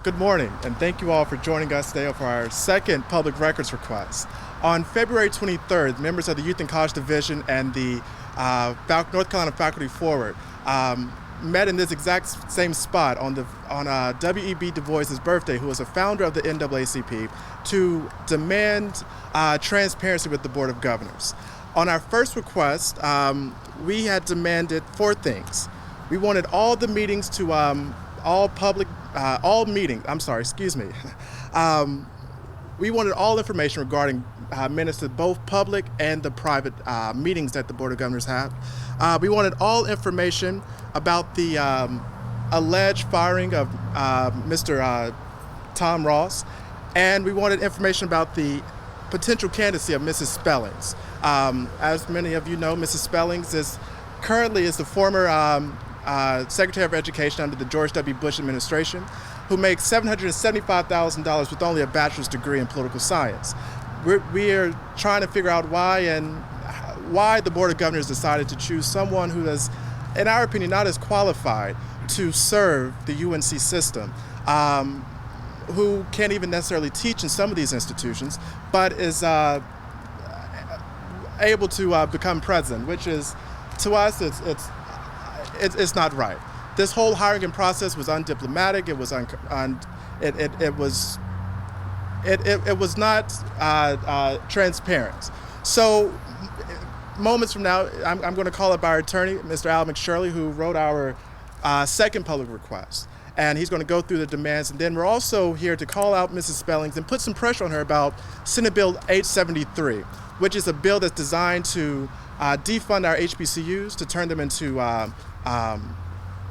Good morning, and thank you all for joining us today for our second public records request. On February 23rd, members of the Youth and College Division and the North Carolina Faculty Forward met in this exact same spot on W.E.B. Du Bois's birthday, who was a founder of the NAACP, to demand transparency with the Board of Governors. On our first request, we had demanded four things. We wanted all the meetings to we wanted all information regarding minutes to both public and the private meetings that the Board of Governors have. We wanted all information about the alleged firing of Mr. Tom Ross, and we wanted information about the potential candidacy of Mrs. Spellings. As many of you know, Mrs. Spellings is the former Secretary of Education under the George W. Bush administration, who makes $775,000 with only a bachelor's degree in political science. We are trying to figure out why the Board of Governors decided to choose someone who is, in our opinion, not as qualified to serve the UNC system, who can't even necessarily teach in some of these institutions, but is able to become president, which is, to us, it's not right. This whole hiring process was undiplomatic. It was not transparent. So, moments from now, I'm going to call up our attorney, Mr. Al McShirley, who wrote our second public request, and he's going to go through the demands. And then we're also here to call out Mrs. Spellings and put some pressure on her about Senate Bill 873, which is a bill that's designed to defund our HBCUs, to turn them into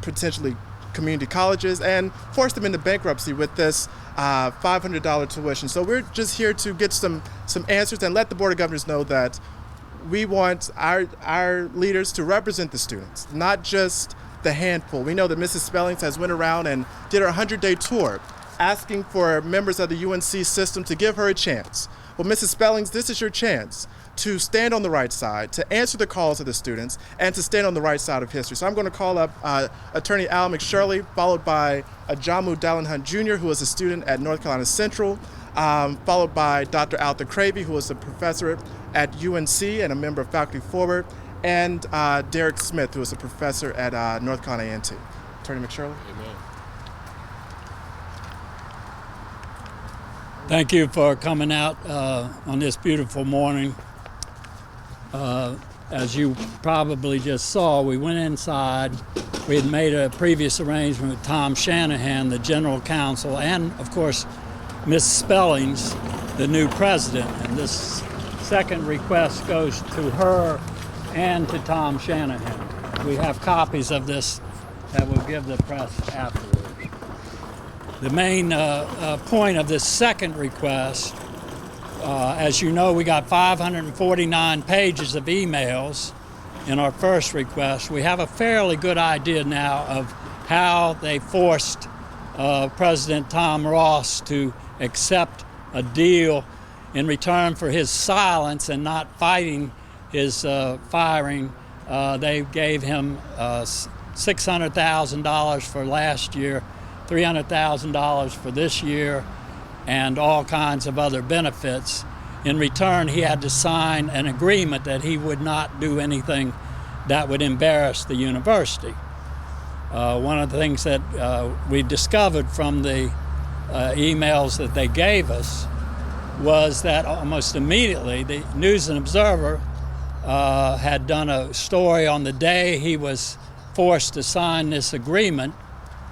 potentially community colleges, and force them into bankruptcy with this $500 tuition. So we're just here to get some answers and let the Board of Governors know that we want our leaders to represent the students, not just the handful. We know that Mrs. Spellings has went around and did her 100-day tour asking for members of the UNC system to give her a chance. Well, Mrs. Spellings, this is your chance to stand on the right side, to answer the calls of the students, and to stand on the right side of history. So I'm going to call up Attorney Al McShirley, followed by Ajamu Dallenhunt Jr., who is a student at North Carolina Central, followed by Dr. Alta Cravey, who is a professor at UNC and a member of Faculty Forward, and Derek Smith, who is a professor at North Carolina A&T. Attorney McShirley. Amen. Thank you for coming out on this beautiful morning. As you probably just saw, we went inside. We had made a previous arrangement with Tom Shanahan, the General Counsel, and of course, Ms. Spellings, the new president. And this second request goes to her and to Tom Shanahan. We have copies of this that we'll give the press afterwards. The main point of this second request, as you know, we got 549 pages of emails in our first request. We have a fairly good idea now of how they forced President Tom Ross to accept a deal in return for his silence and not fighting his firing. They gave him $600,000 for last year, $300,000 for this year, and all kinds of other benefits. In return, he had to sign an agreement that he would not do anything that would embarrass the university. One of the things that we discovered from the emails that they gave us was that almost immediately the News and Observer had done a story on the day he was forced to sign this agreement,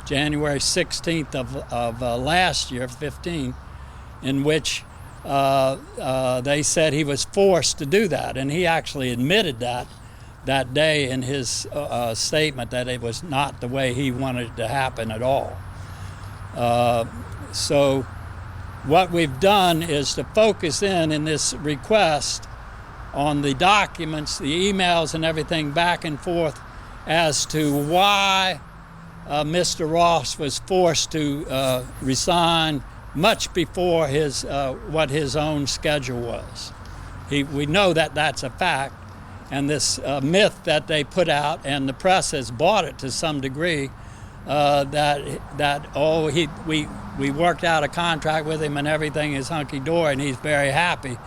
January 16th of last year, 15, in which they said he was forced to do that. And he actually admitted that day in his statement that it was not the way he wanted it to happen at all. So what we've done is to focus in this request on the documents, the emails and everything back and forth as to why Mr. Ross was forced to resign much before what his own schedule was. We know that that's a fact, and this myth that they put out, and the press has bought it to some degree, we worked out a contract with him and everything is hunky-dory and he's very happy,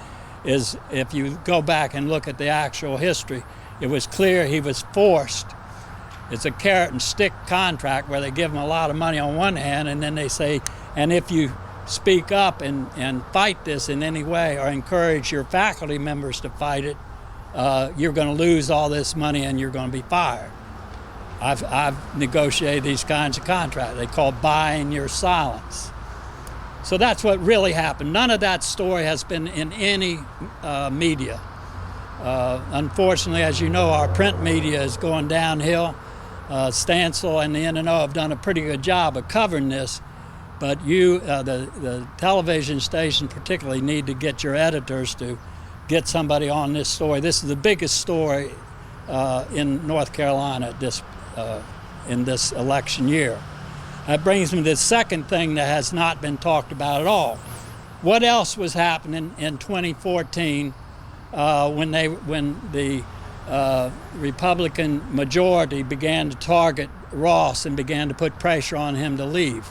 is if you go back and look at the actual history, it was clear he was forced. It's a carrot and stick contract where they give him a lot of money on one hand and then they say, and if you speak up and fight this in any way or encourage your faculty members to fight it, you're going to lose all this money and you're going to be fired. I've negotiated these kinds of contracts. They call buying your silence. So that's what really happened. None of that story has been in any media. Unfortunately, as you know, our print media is going downhill. Stansel and the NNO have done a pretty good job of covering this, but the television station particularly need to get your editors to get somebody on this story. This is the biggest story in North Carolina in this election year. That brings me to the second thing that has not been talked about at all. What else was happening in 2014 when the Republican majority began to target Ross and began to put pressure on him to leave?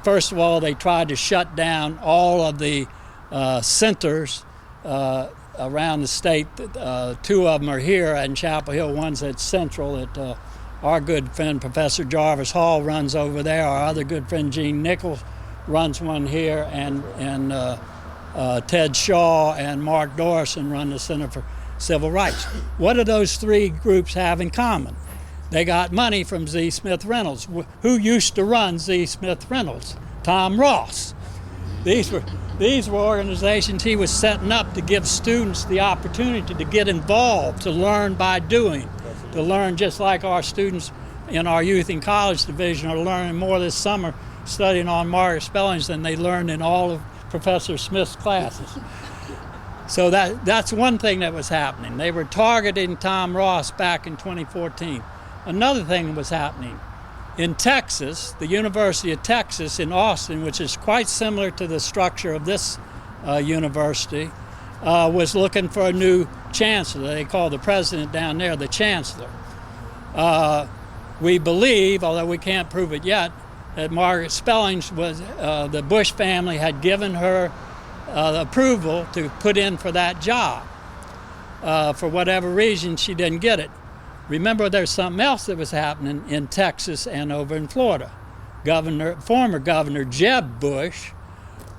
First of all, they tried to shut down all of the centers around the state. Two of them are here in Chapel Hill. One's at Central that our good friend Professor Jarvis Hall runs over there. Our other good friend Gene Nichols runs one here, and Ted Shaw and Mark Dorison run the Center for Civil Rights. What do those three groups have in common? They got money from Z. Smith Reynolds. Who used to run Z. Smith Reynolds? Tom Ross. These were organizations he was setting up to give students the opportunity to get involved, to learn by doing, to learn just like our students in our youth and college division are learning more this summer studying on Margaret Spellings than they learned in all of Professor Smith's classes. So that's one thing that was happening. They were targeting Tom Ross back in 2014. Another thing was happening. In Texas, the University of Texas in Austin, which is quite similar to the structure of this university, was looking for a new chancellor. They call the president down there the chancellor. We believe, although we can't prove it yet, that Margaret Spellings was, the Bush family had given her approval to put in for that job. For whatever reason, she didn't get it. Remember, there's something else that was happening in Texas and over in Florida. Former Governor Jeb Bush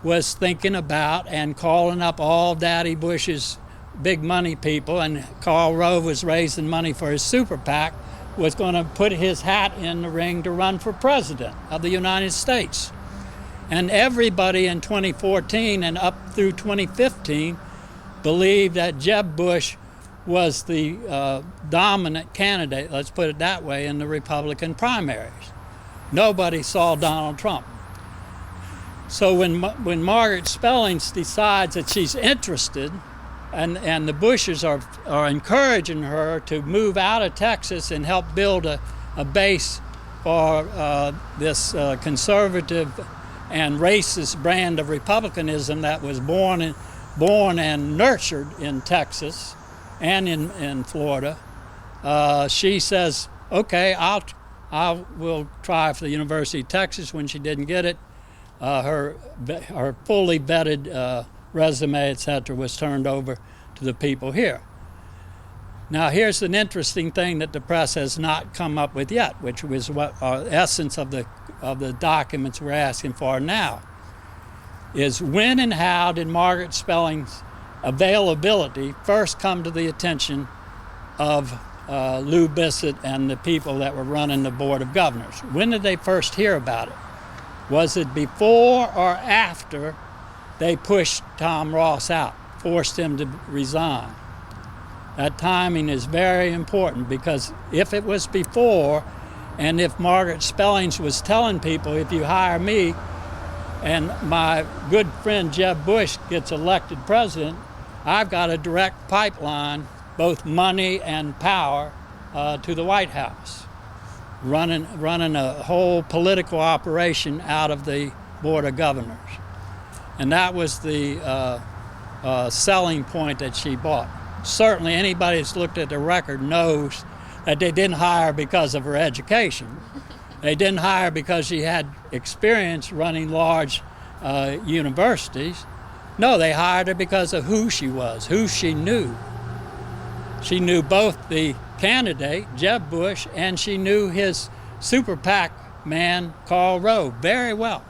was thinking about and calling up all Daddy Bush's big money people, and Karl Rove was raising money for his super PAC, was going to put his hat in the ring to run for president of the United States. And everybody in 2014 and up through 2015 believed that Jeb Bush was the dominant candidate, let's put it that way, in the Republican primaries. Nobody saw Donald Trump. So when Margaret Spellings decides that she's interested, and the Bushes are encouraging her to move out of Texas and help build a base for this conservative and racist brand of republicanism that was born and nurtured in Texas and in Florida, she says, okay, I will try for the University of Texas. When she didn't get it, her fully vetted resume, etc., was turned over to the people here. Now, here's an interesting thing that the press has not come up with yet, which was what our essence of the documents we're asking for now, is when and how did Margaret Spellings' availability first come to the attention of Lou Bissett and the people that were running the Board of Governors? When did they first hear about it? Was it before or after they pushed Tom Ross out, forced him to resign? That timing is very important, because if it was before, and if Margaret Spellings was telling people, if you hire me and my good friend Jeb Bush gets elected president, I've got a direct pipeline, both money and power, to the White House, running a whole political operation out of the Board of Governors. And that was the selling point that she bought. Certainly anybody that's looked at the record knows that they didn't hire because of her education. They didn't hire because she had experience running large universities. No, they hired her because of who she was, who she knew. She knew both the candidate, Jeb Bush, and she knew his super PAC man, Karl Rove, very well.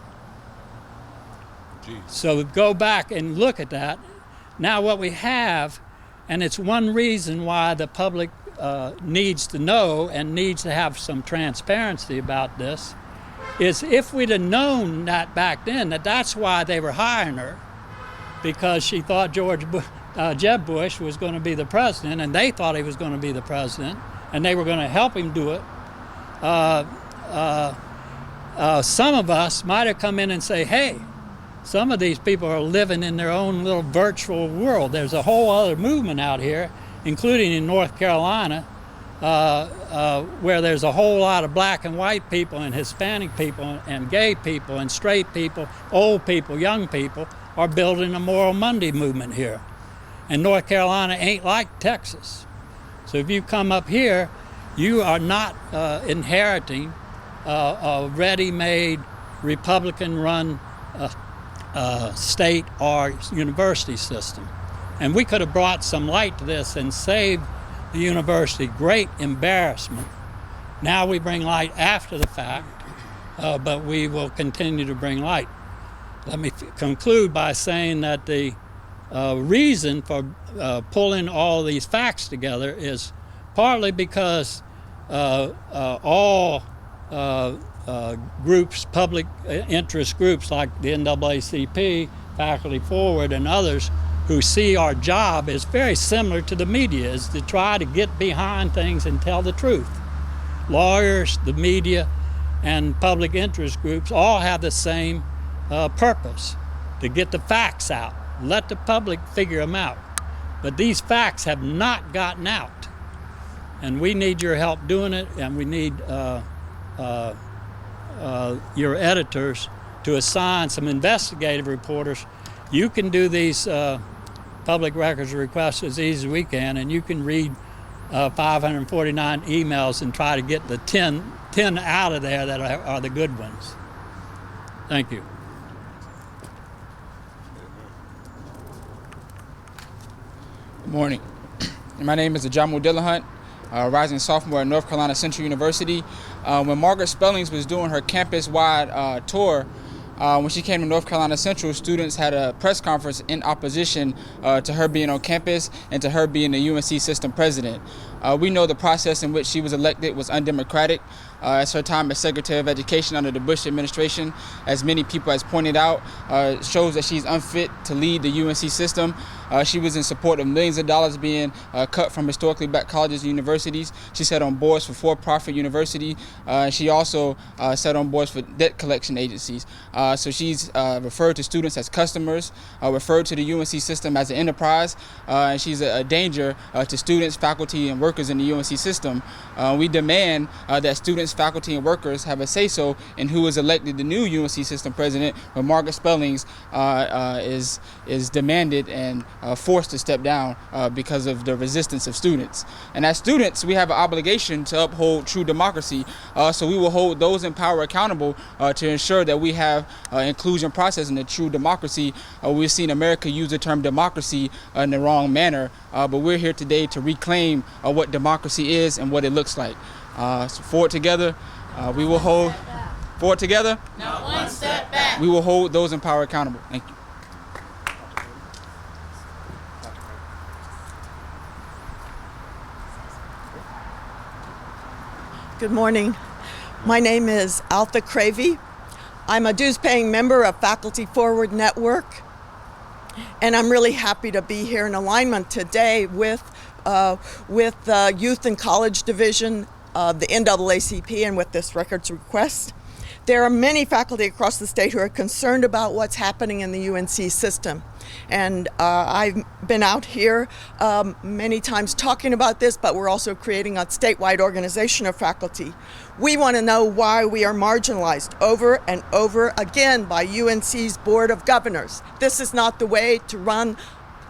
Jeez. So go back and look at that. Now what we have, and it's one reason why the public needs to know and needs to have some transparency about this, is if we'd have known that back then, that's why they were hiring her, because she thought Jeb Bush was going to be the president, and they thought he was going to be the president, and they were going to help him do it. Some of us might have come in and say, hey, some of these people are living in their own little virtual world. There's a whole other movement out here, including in North Carolina, where there's a whole lot of black and white people and Hispanic people and gay people and straight people, old people, young people, are building a Moral Monday movement here. And North Carolina ain't like Texas. So if you come up here, you are not inheriting a ready-made Republican-run state or university system. And we could have brought some light to this and saved the university great embarrassment. Now we bring light after the fact, but we will continue to bring light. Let me conclude by saying that the reason for pulling all these facts together is partly because all groups, public interest groups like the NAACP, Faculty Forward, and others who see our job as very similar to the media, is to try to get behind things and tell the truth. Lawyers, the media, and public interest groups all have the same purpose, to get the facts out, let the public figure them out. But these facts have not gotten out, and we need your help doing it, and we need your editors to assign some investigative reporters. You can do these public records requests as easy as we can, and you can read 549 emails and try to get the 10 out of there that are the good ones. Thank you. Good morning. My name is Ajamu Dillahunt, rising sophomore at North Carolina Central University. When Margaret Spellings was doing her campus-wide tour, when she came to North Carolina Central, students had a press conference in opposition to her being on campus and to her being the UNC system president. We know the process in which she was elected was undemocratic. As her time as Secretary of Education under the Bush administration, as many people has pointed out, shows that she's unfit to lead the UNC system. She was in support of millions of dollars being cut from historically black colleges and universities. She sat on boards for for-profit university. She also sat on boards for debt collection agencies. So she's referred to students as customers, referred to the UNC system as an enterprise, and she's a danger to students, faculty, and workers in the UNC system. We demand that students, faculty, and workers have a say-so in who is elected the new UNC system president, when Margaret Spellings is demanded and forced to step down because of the resistance of students. And as students, we have an obligation to uphold true democracy, so we will hold those in power accountable to ensure that we have inclusion process in a true democracy. We've seen America use the term democracy in the wrong manner, but we're here today to reclaim what democracy is and what it looks like. So forward together, we will hold. Forward together. Not one step back. We will hold those in power accountable. Thank you. Good morning. My name is Alpha Cravey. I'm a dues-paying member of Faculty Forward Network, and I'm really happy to be here in alignment today with the Youth and College Division of the NAACP and with this records request. There are many faculty across the state who are concerned about what's happening in the UNC system. And I've been out here many times talking about this, but we're also creating a statewide organization of faculty. We want to know why we are marginalized over and over again by UNC's Board of Governors. This is not the way to run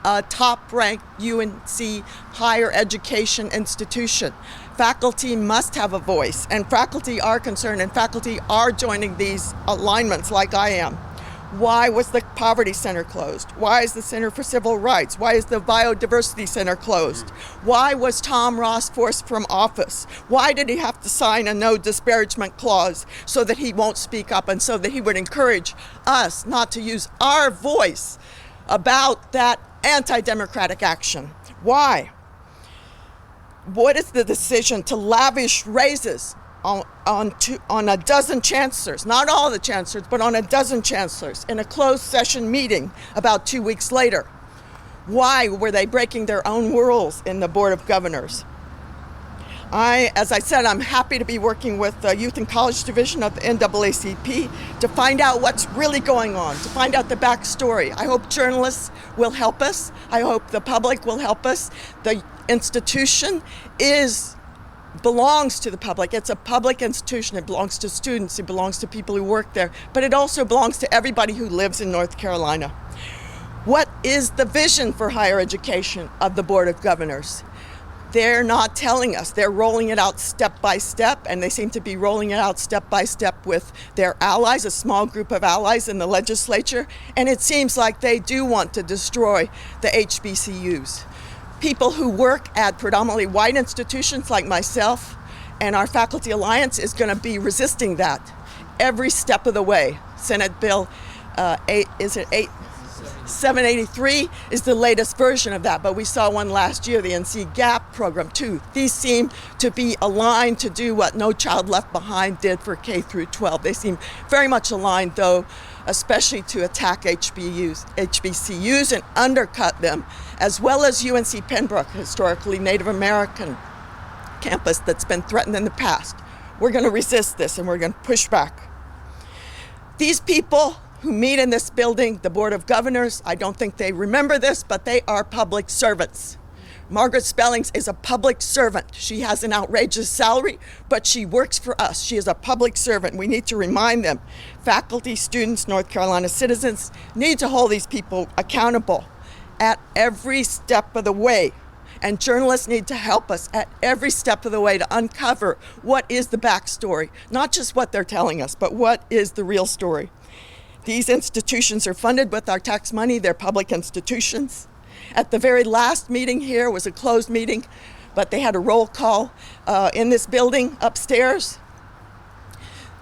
a top-ranked UNC higher education institution. Faculty must have a voice, and faculty are concerned, and faculty are joining these alignments like I am. Why was the Poverty Center closed? Why is the Center for Civil Rights? Why is the Biodiversity Center closed? Why was Tom Ross forced from office? Why did he have to sign a no disparagement clause so that he won't speak up and so that he would encourage us not to use our voice about that anti-democratic action? Why? What is the decision to lavish raises on a dozen chancellors, not all the chancellors, but on a dozen chancellors in a closed session meeting about 2 weeks later? Why were they breaking their own rules in the Board of Governors? As I said, I'm happy to be working with the Youth and College Division of the NAACP to find out what's really going on, to find out the backstory. I hope journalists will help us. I hope the public will help us. The institution belongs to the public. It's a public institution. It belongs to students. It belongs to people who work there. But it also belongs to everybody who lives in North Carolina. What is the vision for higher education of the Board of Governors? They're not telling us. They're rolling it out step by step, and they seem to be rolling it out step by step with their allies, a small group of allies in the legislature, and it seems like they do want to destroy the HBCUs. People who work at predominantly white institutions like myself and our Faculty Alliance is going to be resisting that every step of the way. Senate Bill 783 is the latest version of that, but we saw one last year, the NC GAP program too. These seem to be aligned to do what No Child Left Behind did for K through 12. They seem very much aligned, though, especially to attack HBCUs and undercut them, as well as UNC Pembroke, historically Native American campus that's been threatened in the past. We're going to resist this and we're going to push back. These people who meet in this building, the Board of Governors, I don't think they remember this, but they are public servants. Margaret Spellings is a public servant. She has an outrageous salary, but she works for us. She is a public servant. We need to remind them. Faculty, students, North Carolina citizens need to hold these people accountable at every step of the way. And journalists need to help us at every step of the way to uncover what is the backstory, not just what they're telling us, but what is the real story. These institutions are funded with our tax money. They're public institutions. At the very last meeting here was a closed meeting, but they had a roll call in this building upstairs.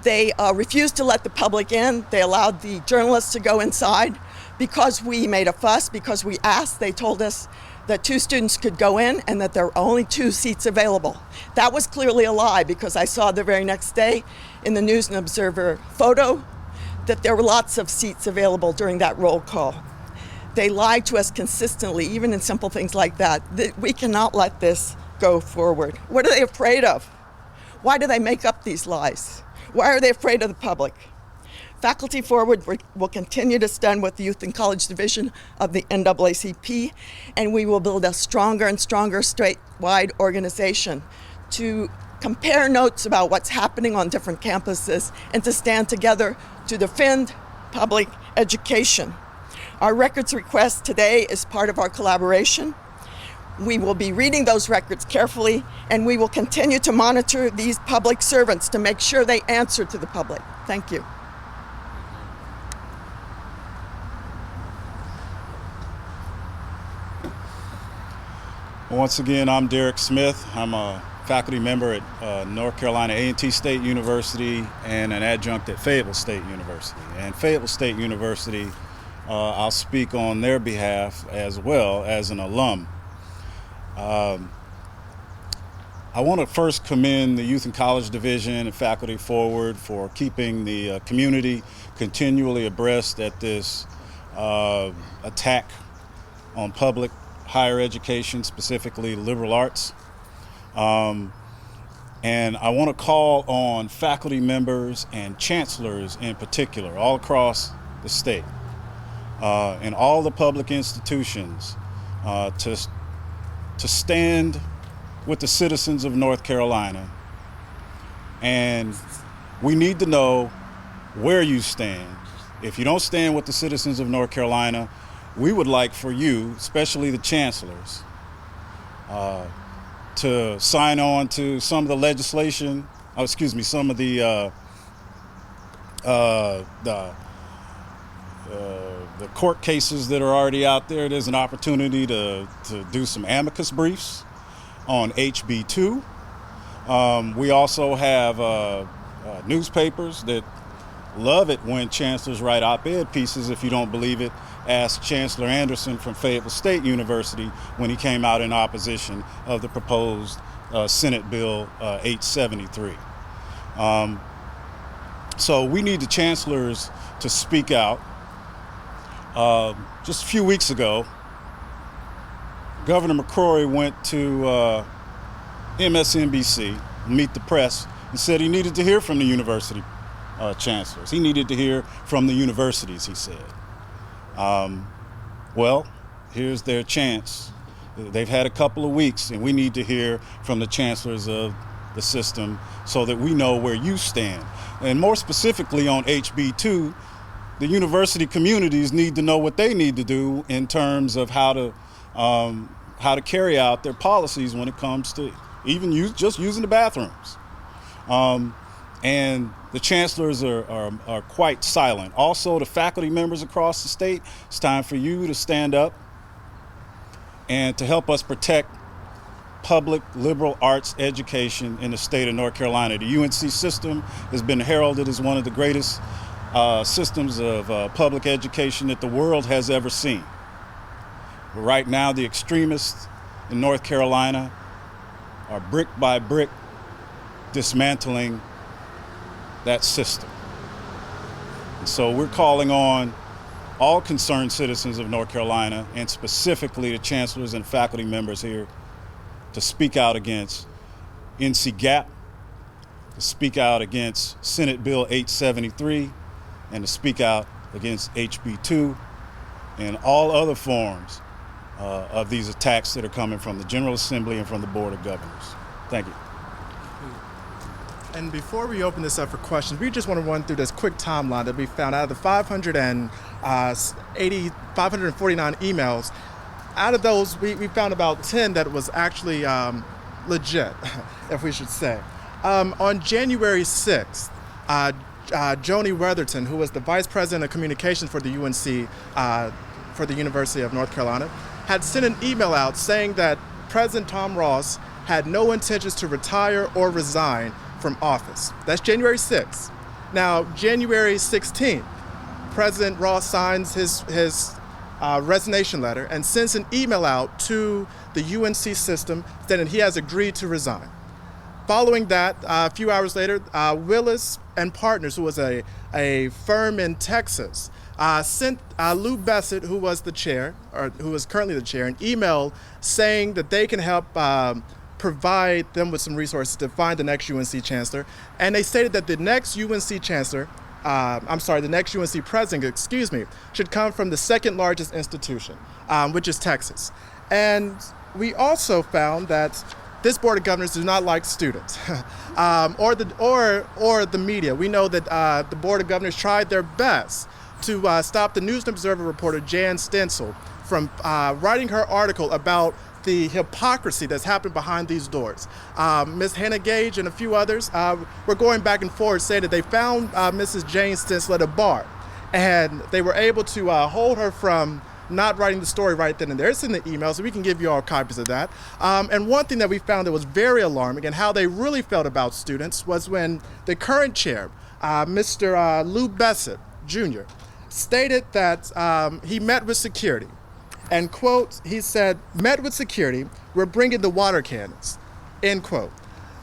They refused to let the public in. They allowed the journalists to go inside because we made a fuss, because we asked. They told us that 2 students could go in and that there were only 2 seats available. That was clearly a lie, because I saw the very next day in the News and Observer photo that there were lots of seats available during that roll call. They lied to us consistently, even in simple things like that. We cannot let this go forward. What are they afraid of? Why do they make up these lies? Why are they afraid of the public? Faculty Forward will continue to stand with the Youth and College Division of the NAACP, and we will build a stronger and stronger statewide organization to compare notes about what's happening on different campuses and to stand together to defend public education. Our records request today is part of our collaboration. We will be reading those records carefully, and we will continue to monitor these public servants to make sure they answer to the public. Thank you. Once again, I'm Derek Smith. I'm a faculty member at North Carolina A&T State University and an adjunct at Fayetteville State University. And Fayetteville State University, I'll speak on their behalf as well as an alum. I want to first commend the Youth and College Division and Faculty Forward for keeping the community continually abreast at this attack on public higher education, specifically liberal arts. And I want to call on faculty members and chancellors in particular all across the state and all the public institutions to stand with the citizens of North Carolina. And we need to know where you stand. If you don't stand with the citizens of North Carolina, we would like for you, especially the chancellors, to sign on to some of the legislation, some of the court cases that are already out there. There's an opportunity to do some amicus briefs on HB 2. We also have newspapers that love it when chancellors write op-ed pieces. If you don't believe it, ask Chancellor Anderson from Fayetteville State University when he came out in opposition of the proposed Senate Bill 873. So we need the chancellors to speak out. Just a few weeks ago, Governor McCrory went to MSNBC, meet the press, and said he needed to hear from the university chancellors. He needed to hear from the universities, he said. Well, here's their chance. They've had a couple of weeks, and we need to hear from the chancellors of the system so that we know where you stand. And more specifically on HB 2, the university communities need to know what they need to do in terms of how to carry out their policies when it comes to even just using the bathrooms. And the chancellors are quite silent. Also, the faculty members across the state, it's time for you to stand up and to help us protect public liberal arts education in the state of North Carolina. The UNC system has been heralded as one of the greatest systems of public education that the world has ever seen. But right now, the extremists in North Carolina are brick by brick dismantling that system. And so we're calling on all concerned citizens of North Carolina, and specifically the chancellors and faculty members here, to speak out against NC-GAP, to speak out against Senate Bill 873, and to speak out against HB 2 and all other forms of these attacks that are coming from the General Assembly and from the Board of Governors. Thank you. And before we open this up for questions, we just want to run through this quick timeline that we found out of the 549 emails. Out of those, we found about 10 that was actually legit, if we should say. On January 6th, Joni Weatherton, who was the Vice President of Communications for the UNC, for the University of North Carolina, had sent an email out saying that President Tom Ross had no intentions to retire or resign from office. That's January 6th. Now, January 16th, President Ross signs his resignation letter and sends an email out to the UNC system saying he has agreed to resign. Following that, a few hours later, Willis and Partners, who was a firm in Texas, sent Lou Bessett, who was the chair, or who is currently the chair, an email saying that they can help provide them with some resources to find the next UNC chancellor. And they stated that the next UNC chancellor, the next UNC president, should come from the second largest institution, which is Texas. And we also found that this Board of Governors do not like students or the media. We know that the Board of Governors tried their best to stop the News and Observer reporter Jan Stencil from writing her article about the hypocrisy that's happened behind these doors. Ms. Hannah Gage and a few others were going back and forth saying that they found Mrs. Jane Stencil at a bar, and they were able to hold her from not writing the story right then and there. It's in the email, so we can give you all copies of that. And one thing that we found that was very alarming and how they really felt about students was when the current chair, Mr. Lou Bessett Jr., stated that he met with security. And quote, he said, met with security, we're bringing the water cannons, end quote.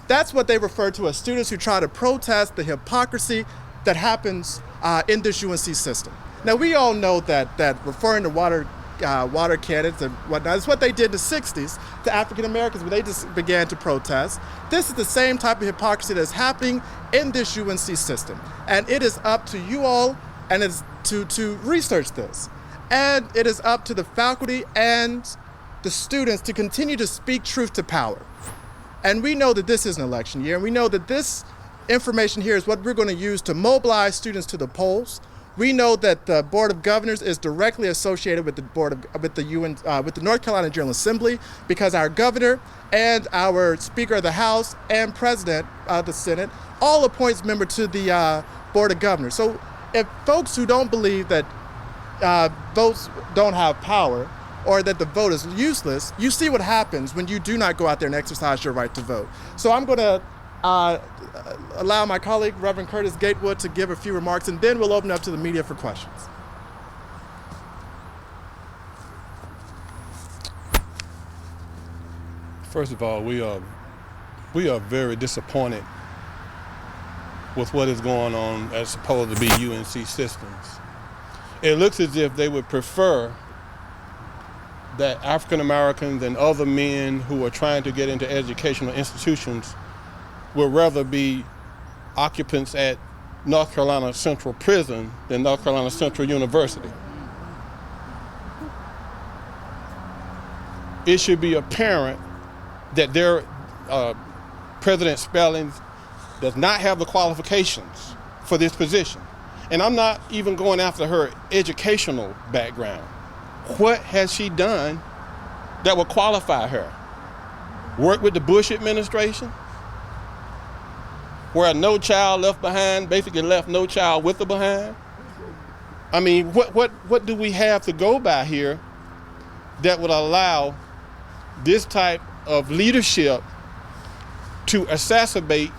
That's what they refer to as students who try to protest the hypocrisy that happens in this UNC system. Now, we all know that referring to water cannons and whatnot is what they did in the 60s to African Americans when they just began to protest. This is the same type of hypocrisy that's happening in this UNC system. And it is up to you all and it's to research this. And it is up to the faculty and the students to continue to speak truth to power. And we know that this is an election year, and we know that this information here is what we're going to use to mobilize students to the polls. We know that the Board of Governors is directly associated with the North Carolina General Assembly, because our governor and our Speaker of the House and President of the Senate all appoints members to the Board of Governors. So if folks who don't believe that votes don't have power, or that the vote is useless, you see what happens when you do not go out there and exercise your right to vote. So I'm going to allow my colleague, Reverend Curtis Gatewood, to give a few remarks, and then we'll open up to the media for questions. First of all, we are very disappointed with what is going on as supposed to be UNC systems. It looks as if they would prefer that African Americans and other men who are trying to get into educational institutions would rather be occupants at North Carolina Central Prison than North Carolina Central University. It should be apparent that their President Spellings does not have the qualifications for this position. And I'm not even going after her educational background. What has she done that will qualify her? Work with the Bush administration, where No Child Left Behind basically left no child with the behind? I mean, what do we have to go by here that would allow this type of leadership to exacerbate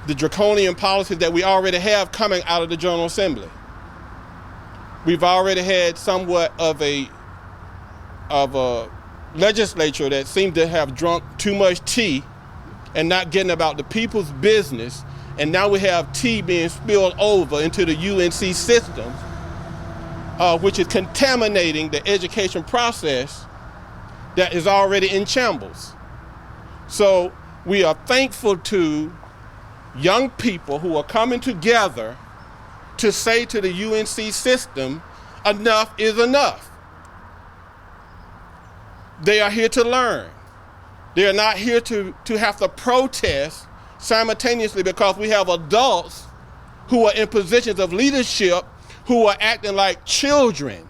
the draconian policies that we already have coming out of the General Assembly? We've already had somewhat of a legislature that seemed to have drunk too much tea and not getting about the people's business, and now we have tea being spilled over into the UNC system, which is contaminating the education process that is already in shambles. So we are thankful to young people who are coming together to say to the UNC system, enough is enough. They are here to learn. They are not here to have to protest simultaneously, because we have adults who are in positions of leadership who are acting like children.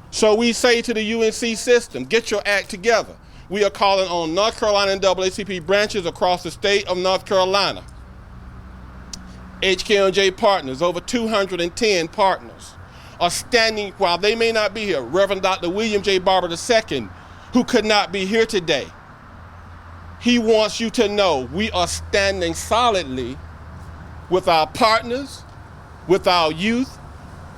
So we say to the UNC system, get your act together. We are calling on North Carolina NAACP branches across the state of North Carolina. HK&J partners, over 210 partners, are standing while they may not be here. Reverend Dr. William J. Barber II, who could not be here today, he wants you to know we are standing solidly with our partners, with our youth,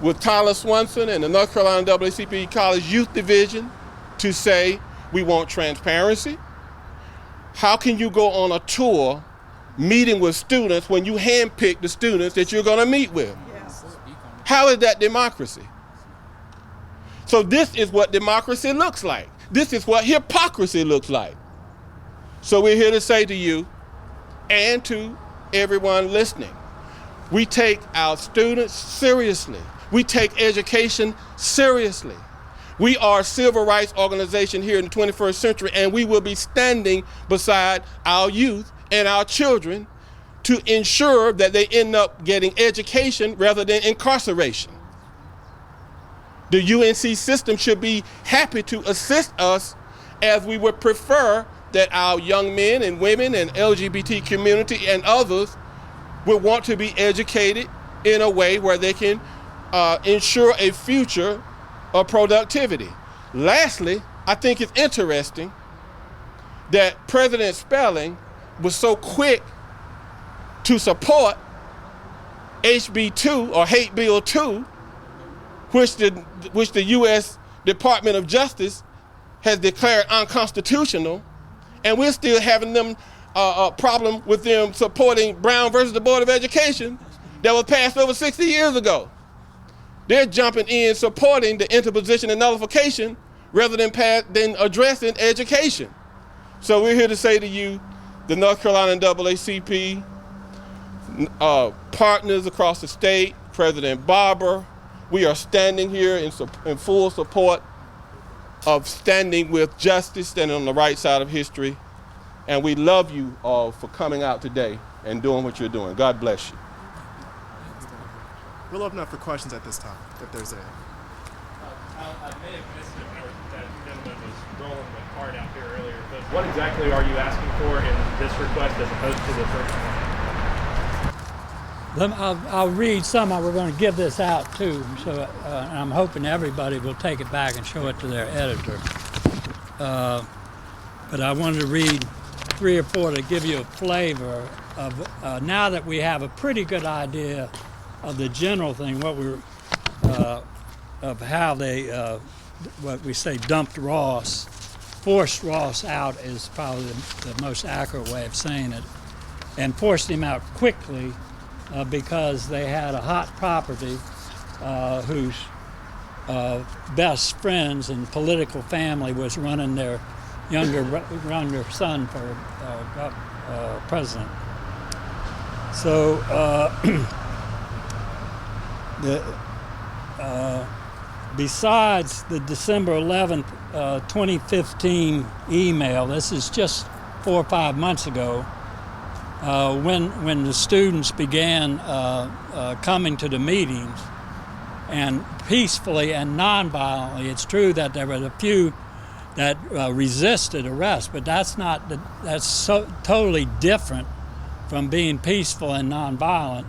with Tyler Swanson and the North Carolina NAACP College Youth Division, to say we want transparency. How can you go on a tour meeting with students when you handpick the students that you're going to meet with? Yes. How is that democracy? So this is what democracy looks like. This is what hypocrisy looks like. So we're here to say to you and to everyone listening, we take our students seriously. We take education seriously. We are a civil rights organization here in the 21st century, and we will be standing beside our youth and our children to ensure that they end up getting education rather than incarceration. The UNC system should be happy to assist us, as we would prefer that our young men and women and LGBT community and others would want to be educated in a way where they can ensure a future of productivity. Lastly, I think it's interesting that President Spelling was so quick to support HB 2 or Hate Bill 2, which the U.S. Department of Justice has declared unconstitutional, and we're still having them a problem with them supporting Brown versus the Board of Education that was passed over 60 years ago. They're jumping in supporting the interposition and nullification rather than addressing education. So we're here to say to you, the North Carolina NAACP, partners across the state, President Barber, we are standing here in full support of standing with justice, standing on the right side of history. And we love you all for coming out today and doing what you're doing. God bless you. We'll open up for questions at this time, if there's any. I may have missed it, or that gentleman was rolling the card out here earlier, but what exactly are you asking for in this request as opposed to the first one? I'll read some. We're going to give this out too, so I'm hoping everybody will take it back and show it to their editor. But I wanted to read 3 or 4 to give you a flavor of now that we have a pretty good idea of the general thing, what we're of how they what we say dumped Ross, forced Ross out is probably the most accurate way of saying it, and forced him out quickly because they had a hot property whose best friends and political family was running their younger son for president. So besides the December 11th, 2015 email, this is just 4 or 5 months ago, when the students began coming to the meetings, and peacefully and nonviolently. It's true that there were a few that resisted arrest, but that's so totally different from being peaceful and nonviolent.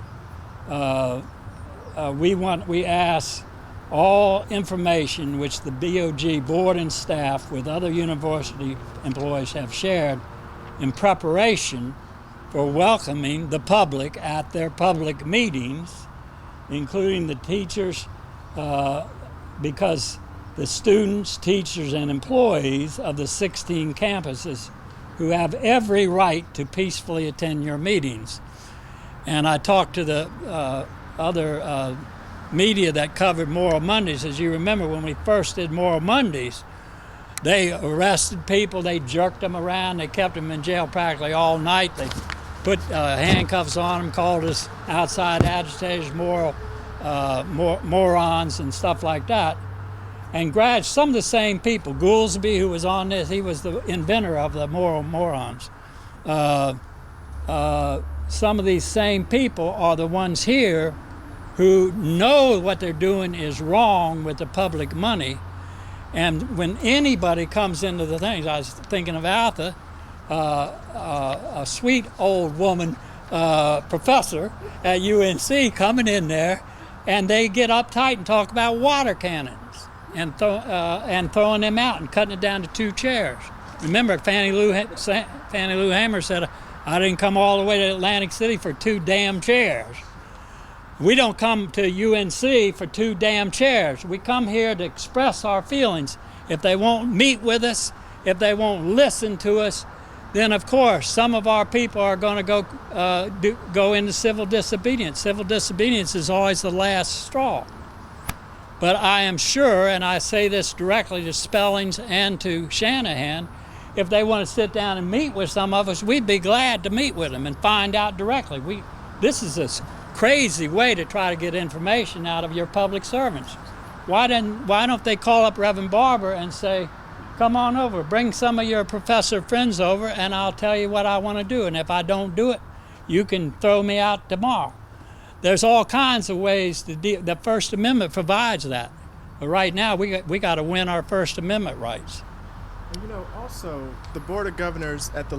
We ask all information which the BOG board and staff with other university employees have shared in preparation for welcoming the public at their public meetings, including the teachers, because the students, teachers, and employees of the 16 campuses who have every right to peacefully attend your meetings. And I talked to the other media that covered Moral Mondays. As you remember, when we first did Moral Mondays, they arrested people, they jerked them around, they kept them in jail practically all night. They put handcuffs on them, called us outside agitators, morons, and stuff like that. And some of the same people, Goolsbee, who was on this, he was the inventor of the moral morons. Some of these same people are the ones here who know what they're doing is wrong with the public money. And when anybody comes into the things, I was thinking of Altha, a sweet old woman professor at UNC coming in there, and they get uptight and talk about water cannons and throwing them out and cutting it down to 2 chairs. Remember, Fannie Lou Hamer said, "I didn't come all the way to Atlantic City for 2 damn chairs." We don't come to UNC for 2 damn chairs. We come here to express our feelings. If they won't meet with us, if they won't listen to us, then of course some of our people are going to go into civil disobedience. Civil disobedience is always the last straw. But I am sure, and I say this directly to Spellings and to Shanahan, if they want to sit down and meet with some of us, we'd be glad to meet with them and find out directly. This is a crazy way to try to get information out of your public servants. Why don't they call up Reverend Barber and say, "Come on over, bring some of your professor friends over, and I'll tell you what I want to do. And if I don't do it, you can throw me out tomorrow." There's all kinds of ways to deal. The First Amendment provides that. But right now, we got to win our First Amendment rights. And also the Board of Governors at the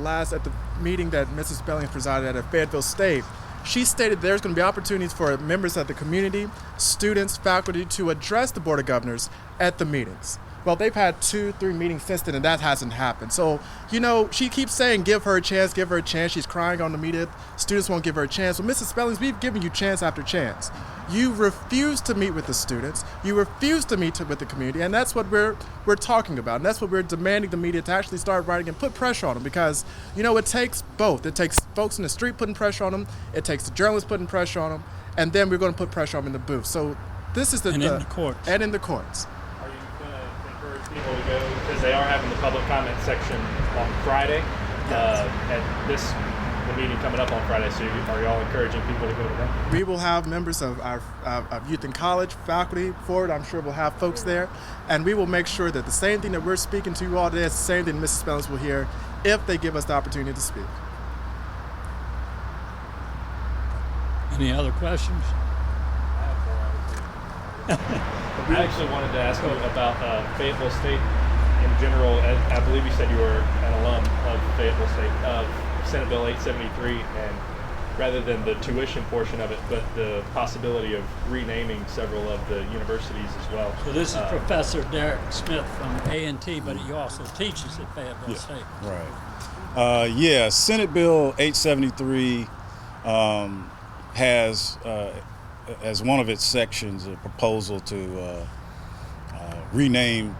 meeting that Mrs. Spellings presided at Fayetteville State, she stated there's going to be opportunities for members of the community, students, faculty to address the Board of Governors at the meetings. Well, they've had 2-3 meetings since then, and that hasn't happened. So, she keeps saying, give her a chance, give her a chance. She's crying on the media. Students won't give her a chance. Well, Mrs. Spellings, we've given you chance after chance. You refuse to meet with the students. You refuse to meet with the community, and that's what we're talking about. And that's what we're demanding the media to actually start writing and put pressure on them, because, it takes both. It takes folks in the street putting pressure on them. It takes the journalists putting pressure on them. And then we're going to put pressure on them in the booth. So this is in the courts. And in the courts. Are you going to encourage people to go, because they are having the public comment section on Friday, at the meeting coming up on Friday, so are y'all encouraging people to go to that? We will have members of our youth in college, faculty, forward. I'm sure we'll have folks there, and we will make sure that the same thing that we're speaking to you all today is the same thing Mrs. Spellings will hear if they give us the opportunity to speak. Any other questions? I have more. I actually wanted to ask you about Fayetteville State in general. I believe you said you were an alum of Fayetteville State, of Senate Bill 873, and rather than the tuition portion of it, but the possibility of renaming several of the universities as well. So this is Professor Derek Smith from A&T, but he also teaches at Fayetteville State. Right. Yeah, Senate Bill 873 has, as one of its sections, a proposal to rename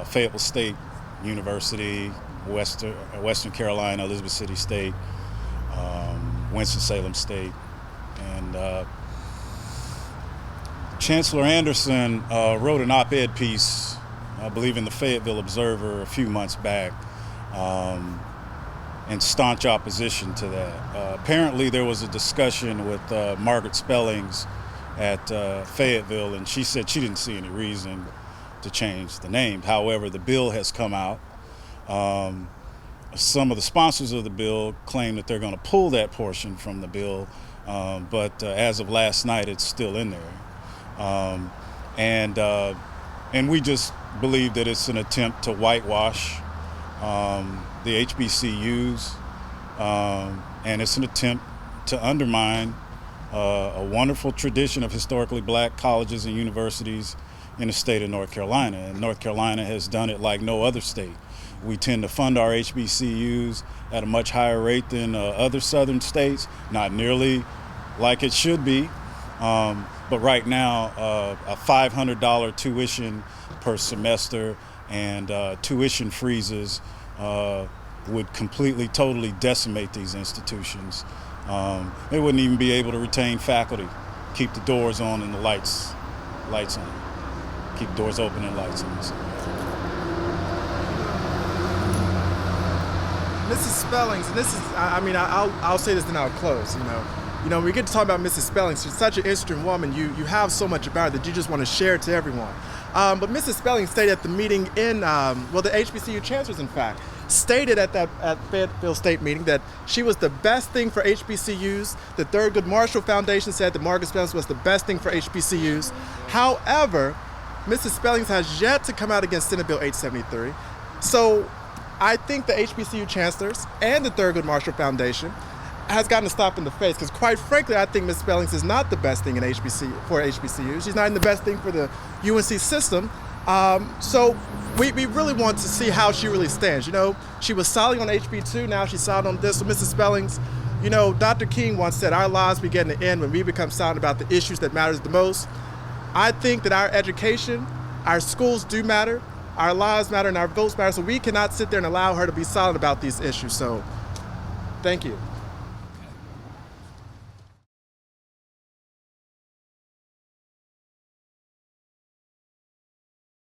Fayetteville State University, Western Carolina, Elizabeth City State, Winston-Salem State, and Chancellor Anderson wrote an op-ed piece, I believe in the Fayetteville Observer a few months back, in staunch opposition to that. Apparently there was a discussion with Margaret Spellings at Fayetteville, and she said she didn't see any reason to change the name. However, the bill has come out. Some of the sponsors of the bill claim that they're going to pull that portion from the bill, but as of last night, it's still in there. And we just believe that it's an attempt to whitewash the HBCUs, and it's an attempt to undermine a wonderful tradition of historically black colleges and universities in the state of North Carolina. And North Carolina has done it like no other state. We tend to fund our HBCUs at a much higher rate than other southern states, not nearly like it should be. But right now, a $500 tuition per semester and tuition freezes would completely, totally decimate these institutions. They wouldn't even be able to retain faculty, keep the doors on and the lights on, keep the doors open and lights on. Mrs. Spellings, and this is, I mean, I'll say this and I'll close, when we get to talk about Mrs. Spellings, she's such an interesting woman. You have so much about her that you just want to share it to everyone. But Mrs. Spellings stated at the meeting in, the HBCU chancellors, in fact, stated at Fayetteville State meeting that she was the best thing for HBCUs. The Thurgood Marshall Foundation said that Margaret Spellings was the best thing for HBCUs. However, Mrs. Spellings has yet to come out against Senate Bill 873. So I think the HBCU chancellors and the Thurgood Marshall Foundation has gotten a slap in the face, because quite frankly, I think Ms. Spellings is not the best thing for HBCUs. She's not even the best thing for the UNC system. So we really want to see how she really stands. She was solid on HB2, now she's solid on this. So Mrs. Spellings, Dr. King once said, our lives begin to end when we become silent about the issues that matters the most. I think that our education, our schools do matter, our lives matter, and our votes matter, so we cannot sit there and allow her to be silent about these issues. So, thank you.